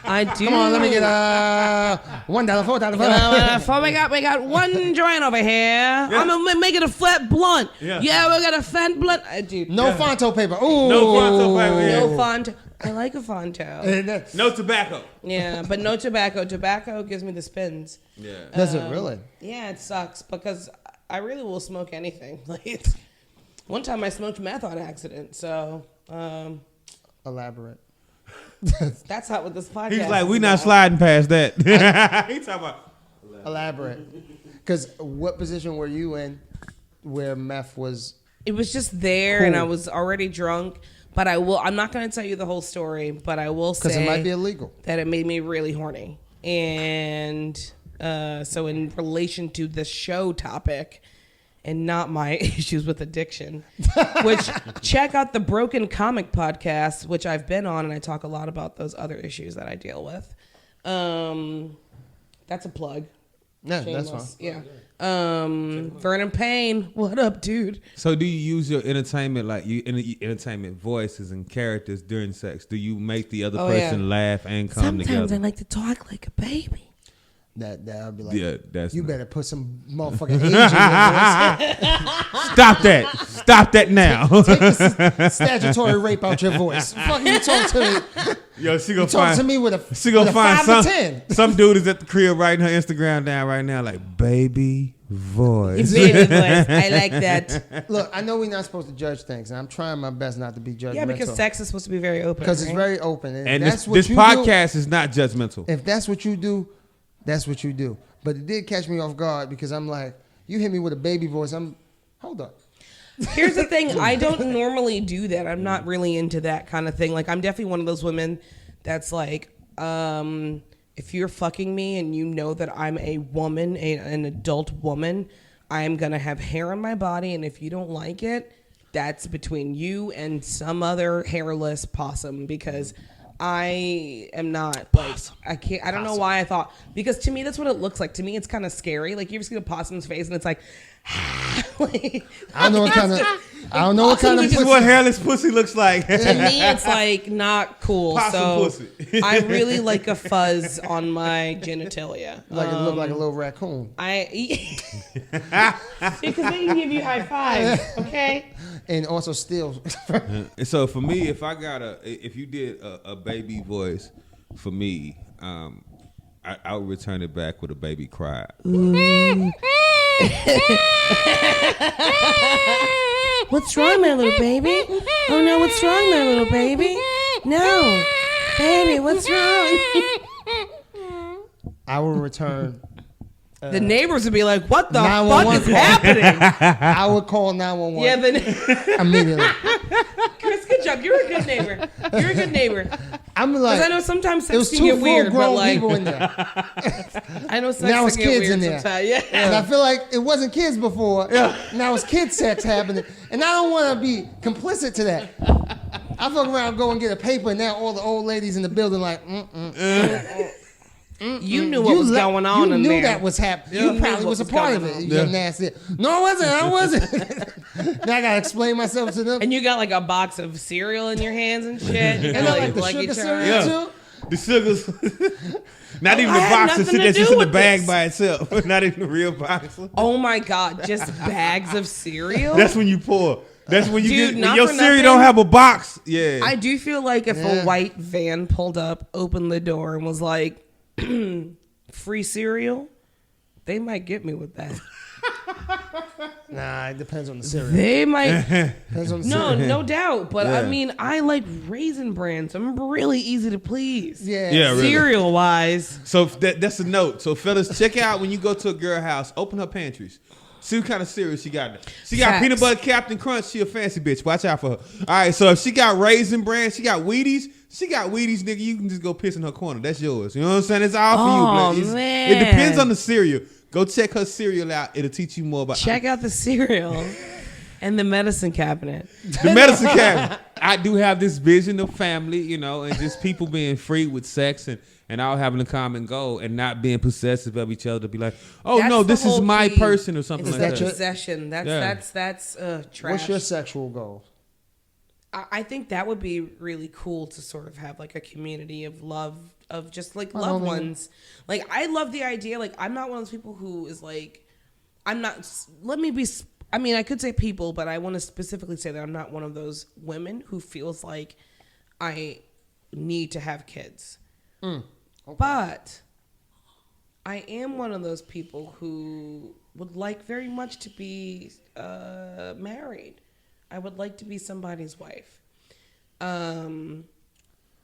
I do. Come on, let me get $1, $4. Before we got one joint over here. I'm gonna make it a flat blunt. Yeah. We got a fat blunt. Dude, No Fonto paper. Ooh. No Fonto paper, yeah. no font. I like a Fonto. No tobacco. Yeah, but no tobacco. Tobacco gives me the spins. Yeah. Does it really? Yeah, it sucks because I really will smoke anything. Like one time I smoked meth on accident. So Elaborate. that's how with this podcast. He's like, we is not about. sliding past that. He talking about. Elaborate. Because what position were you in where meth was? It was just there, and Cool. I was already drunk. But I'm not going to tell you the whole story, but I will say Because it might be illegal. that it made me really horny. And so in relation to the show topic and not my issues with addiction, which check out the Broken Comic podcast, which I've been on, and I talk a lot about those other issues that I deal with. That's a plug. Yeah, that's Shameless. fine. Yeah. Vernon Payne, what up, dude? So do you use your entertainment entertainment voices and characters during sex? Do you make the other Oh, person yeah. laugh and come Sometimes together? I like to talk like a baby. That'll be like, Yeah, that's you not- better put some motherfucking age in your voice. Stop that! Stop that now! Take the statutory rape out your voice. Fuck you talk to me. Yo, she gonna Talk to find me with a, she gonna with a find 5 to 10. some dude is at the crib writing her Instagram down right now like baby voice. Baby voice. I like that. Look, I know we're not supposed to judge things, and I'm trying my best not to be judgmental. Yeah, because sex is supposed to be very open. Because it's right? very open. And, And that's this, what this you podcast is not judgmental. do. If that's what you do, that's what you do. But it did catch me off guard because I'm like, you hit me with a baby voice. Hold up. Here's the thing. I don't normally do that. I'm not really into that kind of thing. Like, I'm definitely one of those women that's like, if you're fucking me and you know that I'm a woman, an adult woman, I'm going to have hair on my body. And if you don't like it, that's between you and some other hairless possum because I am not like I can't. I don't know why I thought, because to me that's what it looks like. To me it's kind of scary. Like you ever see a possum's face and it's like, like I don't know what kind of. I don't know what kind of. This is what hairless pussy looks like. To me it's like not cool. Possum so pussy. I really like a fuzz on my genitalia. Like it look like a little raccoon. Because they can give you high five, okay? And also still. And so for me, if you did a baby voice for me, I would return it back with a baby cry. What's wrong, my little baby? Oh no, what's wrong, my little baby? No, baby, what's wrong? I will return. The neighbors would be like, "What the fuck is happening?" I would call 911. Yeah, immediately. Chris, good job. You're a good neighbor. You're a good neighbor. I'm like, because I know sometimes it was sex two can get weird, but full-grown like, people in there. I know sex Now it's can get kids weird in there. sometimes. Yeah. And I feel like it wasn't kids before. Now it's kid sex happening. And I don't want to be complicit to that. I fuck around, go and get a paper, and now all the old ladies in the building like, You knew what was going on in there. You knew that was happening. Yeah. You probably was a part of it. You nasty. No, I wasn't. Now I gotta explain myself to them. And you got like a box of cereal in your hands and shit. You And I like the lucky sugar charms. cereal too. The sugars, not even the had box. nothing to That's just do in the with bag this. by itself. Not even the real box. Oh my God, just bags of cereal? That's when you pour. That's when you Dude, get not when your for cereal nothing. don't have a box. Yeah. I do feel like if a white van pulled up, opened the door, and was like, free cereal, they might get me with that. Nah, it depends on the cereal. They might. Depends on the No, cereal. no doubt. But I Yeah. mean, I like Raisin Bran, so I'm really easy to please. Yeah. Yeah, really. Cereal wise. So that's a note. So fellas, check out when you go to a girl house, open her pantries. See what kind of cereal she got. She got Facts. peanut butter Captain Crunch. She a fancy bitch. Watch out for her. All right. So if she got Raisin Bran, she got Wheaties. She got Wheaties, nigga. You can just go piss in her corner. That's yours. You know what I'm saying? It's all for Oh, you. But man. it depends on the cereal. Go check her cereal out. It'll teach you more about Check out the cereal and the medicine cabinet. the medicine cabinet. I do have this vision of family, you know, and just people being free with sex and all having a common goal and not being possessive of each other to be like, oh That's no, the this is whole my key. person or something It's like that that. possession. That's Yeah. trash. What's your sexual goal? I think that would be really cool to sort of have like a community of love, of just like I loved don't mean- ones. Like I love the idea. Like I'm not one of those people who is like, I'm not. Let me be. I mean, I could say people, but I want to specifically say that I'm not one of those women who feels like I need to have kids. Okay. But I am one of those people who would like very much to be married. I would like to be somebody's wife. And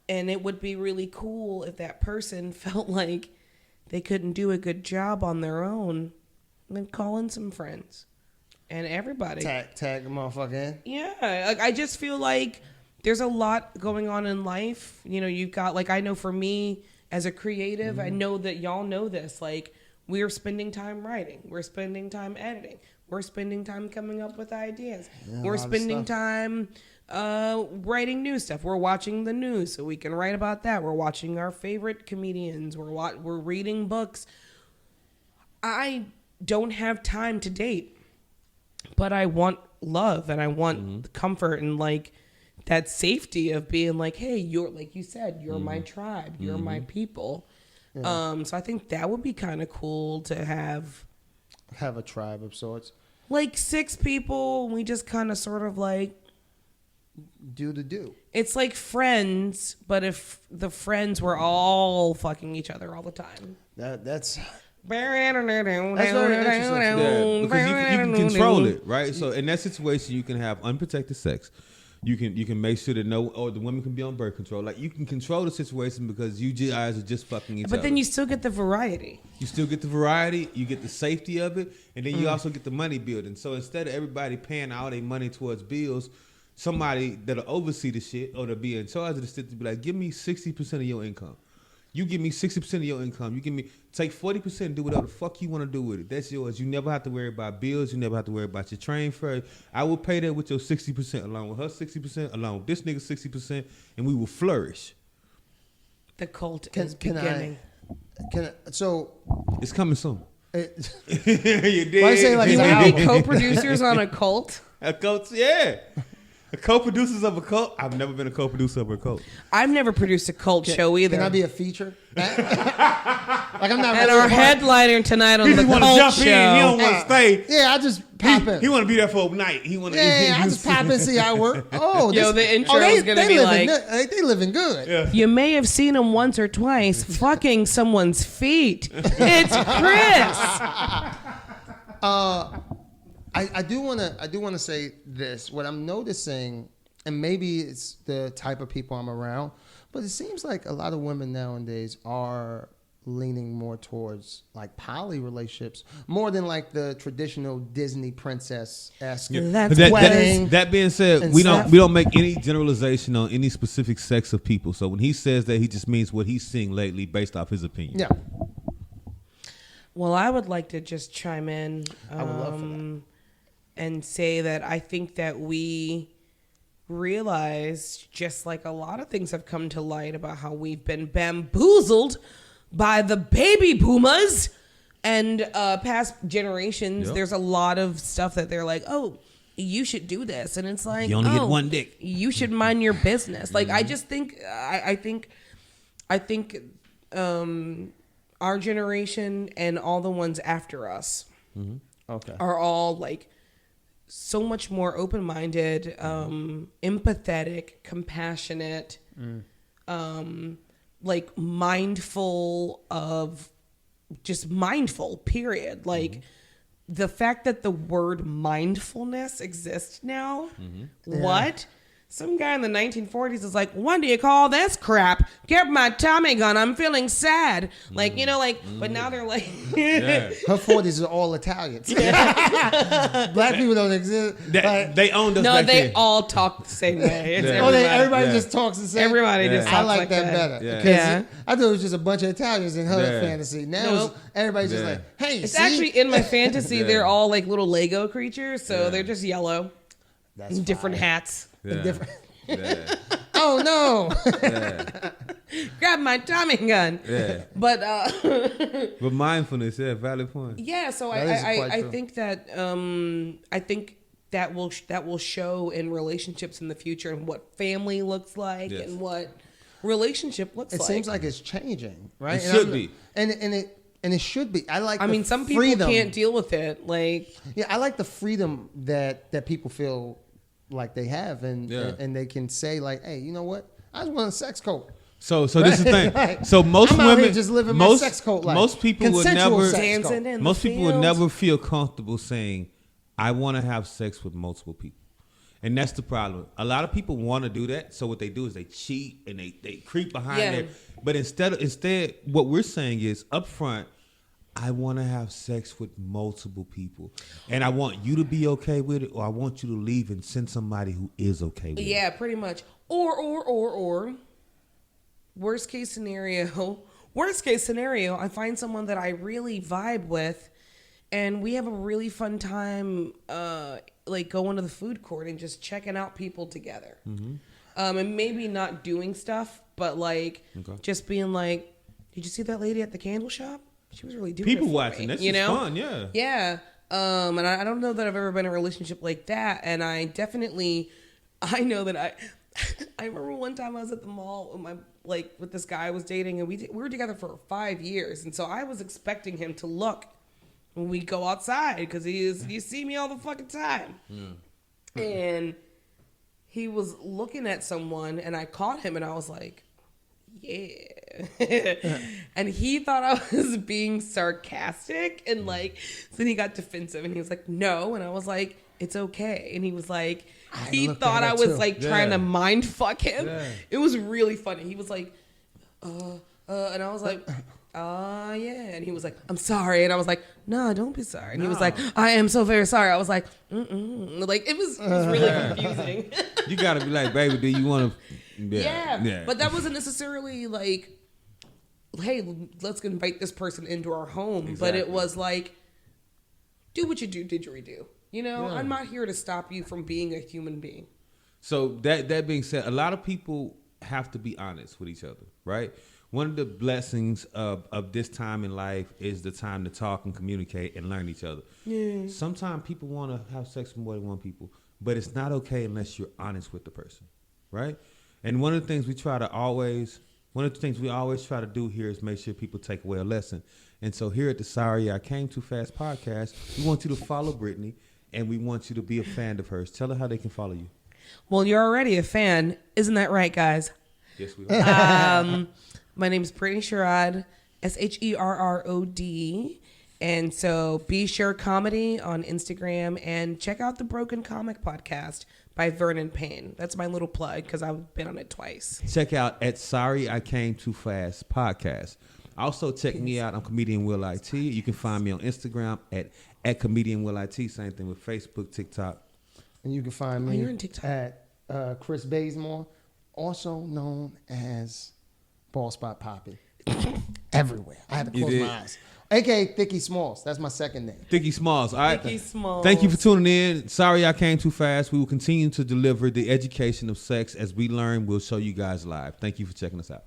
it would be really cool if that person felt like they couldn't do a good job on their own, then call in some friends and everybody. Tag a motherfucker in. Yeah, like, I just feel like there's a lot going on in life. You know, you've got, like, I know for me as a creative, I know that y'all know this. Like, we're spending time writing. We're spending time editing. We're spending time coming up with ideas. Yeah, We're a lot of spending stuff. time writing new stuff. We're watching the news so we can write about that. We're watching our favorite comedians. We're reading books. I don't have time to date, but I want love and I want comfort and like that safety of being like, hey, you're, like you said, you're my tribe, you're my people. Yeah. So I think that would be kind of cool to have Have a tribe of sorts. like 6 people. And we just kind of sort of like, Do. it's like Friends, but if the friends were all fucking each other all the time. That's very interesting. Yeah, because you can control it, right? So in that situation, you can have unprotected sex. You can make sure that the women can be on birth control. Like you can control the situation because you guys are just fucking each other. But then you still get the variety. You still get the variety, you get the safety of it, and then you also get the money building. So instead of everybody paying all their money towards bills, somebody that'll oversee the shit or to be in charge of the shit to be like, give me 60% of your income. You give me 60% of your income. You give me, take 40% and do whatever the fuck you want to do with it. That's yours. You never have to worry about bills. You never have to worry about your train fare. I will pay that with your 60%, along with her 60%, along with this nigga 60%, and we will flourish. The cult is beginning. So It's coming soon. you did. Why you say like You it's an want to be album? co-producers on a cult? A cult, yeah. A co-producers of a cult. I've never been a co-producer of a cult. I've never produced a cult show either. Can I be a feature? Like I'm not. And our headliner tonight on He the just want to cult jump show. in. He don't want to stay. Yeah, I just pop in. He want to be there for a night. He want to. Yeah, I just pop in, see how it work. Oh, Yo, the intro is gonna be they living good. Yeah. You may have seen him once or twice fucking someone's feet. It's Chris. I do want to say this. What I'm noticing, and maybe it's the type of people I'm around, but it seems like a lot of women nowadays are leaning more towards like poly relationships more than like the traditional Disney princess-esque wedding. That being said, and we stuff. don't make any generalization on any specific sex of people. So when he says that, he just means what he's seeing lately based off his opinion. Yeah. Well, I would like to just chime in I would love for that. and say that I think that we realized, just like a lot of things have come to light about how we've been bamboozled by the baby boomers and past generations. Yep. There's a lot of stuff that they're like, oh, you should do this. And it's like, You only get one dick. You should mind your business. Like, I just think, I think our generation and all the ones after us Okay. are all like so much more open-minded, empathetic, compassionate, like mindful of just mindful, period. Like the fact that the word mindfulness exists now, what? Some guy in the 1940s is like, what do you call this crap? Get my Tommy gun. I'm feeling sad. Like, you know, like, but now they're like, Yeah. Her 40s are all Italians. Black people don't exist. Like, They owned us no, back they then. all talk the same way. It's Yeah. everybody Yeah. just talks the same. Everybody just Yeah. talks I like that better. Yeah. Because Yeah. I thought it was just a bunch of Italians in her Yeah. fantasy. Now Nope. it's, everybody's just Yeah. like, hey, It's see? actually in my fantasy. Yeah. They're all like little Lego creatures, so Yeah. they're just yellow, That's different fire. hats. Yeah. Different. Yeah. Oh no! Yeah. Grab my Tommy gun. Yeah. But But mindfulness, yeah, valid point. yeah, so That is quite I true. think that that will show in relationships in the future and what family looks like Yes. and what relationship looks It like. seems like it's changing, right? It And should I'm- be. and it should be. I like. I the mean, some people freedom. can't deal with it. Like, Yeah, I like the freedom that people feel like they have, and Yeah. and they can say like, hey, you know what? I just want a sex cult. So this is the thing. Right. So most I'm out women here just living my most sex cult life. most people would Consensual never sex dancing cult. in most the people would field. never feel comfortable saying, I want to have sex with multiple people. And that's the problem. A lot of people want to do that. So what they do is they cheat and they creep behind Yeah. there. But instead, what we're saying is up front, I want to have sex with multiple people. And I want you to be okay with it, or I want you to leave and send somebody who is okay with it. yeah, pretty much. Or worst case scenario, I find someone that I really vibe with, and we have a really fun time, like going to the food court and just checking out people together. And maybe not doing stuff, but like just being like, did you see that lady at the candle shop? She was really doing People it for watching. me, That's you just know? fun, yeah. Yeah. And I don't know that I've ever been in a relationship like that. And I know that I remember one time I was at the mall with this guy I was dating, and we were together for 5 years. And so I was expecting him to look when we go outside, because you see me all the fucking time. Yeah. And he was looking at someone, and I caught him, and I was like, yeah. And he thought I was being sarcastic, and like, so then he got defensive, and he was like, no. And I was like, it's okay. And he was like, he looked thought at I it was too. like trying Yeah. to mind fuck him. Yeah. It was really funny. He was like, and I was like, yeah. And he was like, I'm sorry. And I was like, no, don't be sorry. And he was like, I am so very sorry. I was like, like it was really confusing. You gotta be like, baby, do you want to? Yeah. But that wasn't necessarily like, hey, let's invite this person into our home. But it Exactly. was like, do what you do, didgeridoo. You know, I'm not here to stop you from being a human being. So that being said, a lot of people have to be honest with each other, right? One of the blessings of this time in life is the time to talk and communicate and learn each other. Yeah. Sometimes people want to have sex with more than one people, but it's not okay unless you're honest with the person, right? And one of the things we always try to do here is make sure people take away a lesson. And so here at the Sorry I Came Too Fast podcast, we want you to follow Brittney, and we want you to be a fan of hers. Tell her how they can follow you. Well, you're already a fan. Isn't that right, guys? Yes, we are. My name is Brittney Sherrod, Sherrod. And so Be Sure Comedy on Instagram, and check out the Broken Comic podcast by Vernon Payne. That's my little plug because I've been on it twice. Check out at Sorry I Came Too Fast podcast. Also check me out. I'm Comedian Will IT. You can find me on Instagram at Comedian Will IT. Same thing with Facebook, TikTok. And you can find me you're on TikTok. at Chris Bazemore, also known as Ball Spot Poppy. Everywhere. I had to close my eyes. AKA Thicky Smalls. That's my second name. Thicky Smalls. All right. Thicky Smalls. Thank you for tuning in. Sorry I came too fast. We will continue to deliver the education of sex as we learn. We'll show you guys live. Thank you for checking us out.